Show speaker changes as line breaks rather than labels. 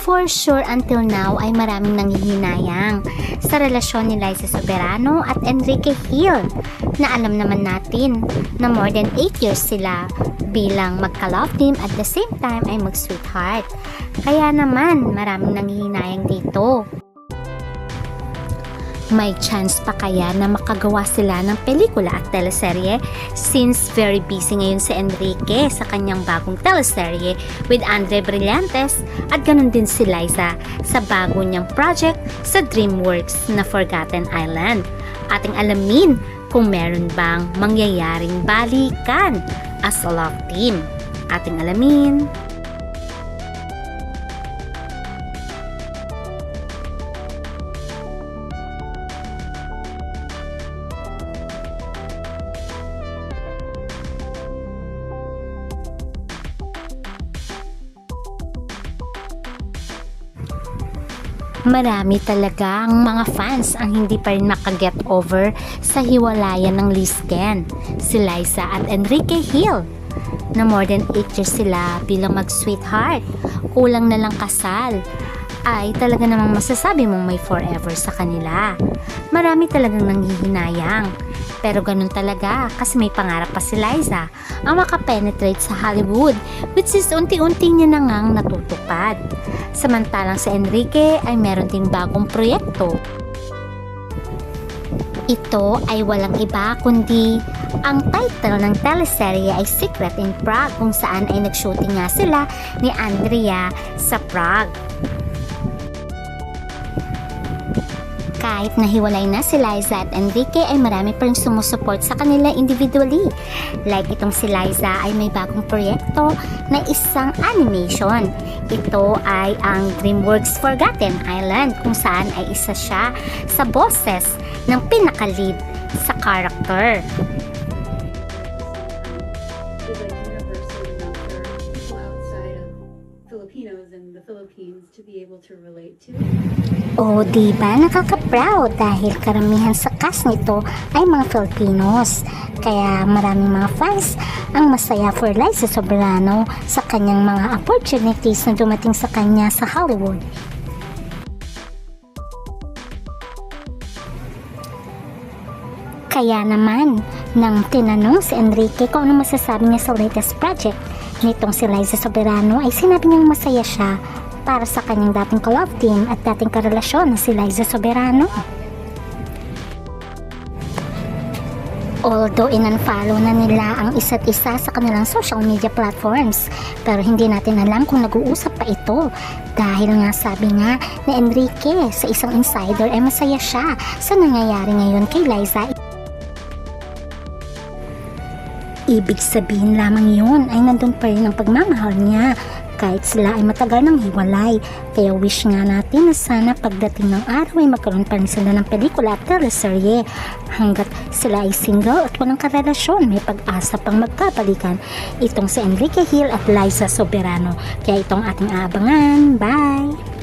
For sure until now ay maraming nanghihinayang sa relasyon ni Liza Soberano at Enrique Hill na alam naman natin na more than 8 years sila bilang magka-love team at the same time ay mag-sweetheart. Kaya naman maraming nanghihinayang dito. May chance pa kaya na makagawa sila ng pelikula at teleserye since very busy ngayon si Enrique sa kanyang bagong teleserye with Andre Brillantes at ganun din si Liza sa bago niyang project sa DreamWorks na Forgotten Island. Ating alamin kung meron bang mangyayaring balikan as a love team. Ating alamin. Marami talaga ang mga fans ang hindi pa rin makaget over sa hiwalayan ng Lisken, si Liza at Enrique Hill, na more than 8 years sila bilang mag-sweetheart, kulang na lang kasal, ay talaga namang masasabi mong may forever sa kanila. Marami talagang nanghihinayang, pero ganun talaga kasi may pangarap pa si Liza ang makapenetrate sa Hollywood, which is unti-unti niya na ngang natutupad. Samantalang si Enrique ay meron ding bagong proyekto. Ito ay walang iba kundi ang title ng teleserye ay Secret in Prague, kung saan ay nag-shooting nga sila ni Andrea sa Prague. Kahit nahiwalay na si Liza at Enrique ay marami pa rin sumusuport sa kanila individually. Like itong si Liza ay may bagong proyekto na isang animation. Ito ay ang DreamWorks Forgotten Island, kung saan ay isa siya sa boses ng pinaka-lead sa character. O diba nakaka-proud dahil karamihan sa cast nito ay mga Filipinos. Kaya maraming mga fans ang masaya for Liza Soberano sa kanyang mga opportunities na dumating sa kanya sa Hollywood. Kaya naman, nang tinanong si Enrique kung ano masasabi niya sa latest project nitong si Liza Soberano, ay sinabi niyang masaya siya para sa kanyang dating ka-love team at dating karelasyon na si Liza Soberano. Although in-unfollow na nila ang isa't isa sa kanilang social media platforms, pero hindi natin alam kung nag-uusap pa ito dahil nga sabi nga ni Enrique sa isang insider ay masaya siya sa nangyayari ngayon kay Liza. Ibig sabihin lamang yun ay nandun pa rin ang pagmamahal niya kahit sila ay matagal nang hiwalay. Kaya wish nga natin na sana pagdating ng araw ay magkaroon pa rin sila ng pelikula at teleserye. Hanggat sila ay single at walang karelasyon, may pag-asa pang magkabalikan itong si Enrique Hill at Liza Soberano. Kaya itong ating aabangan. Bye!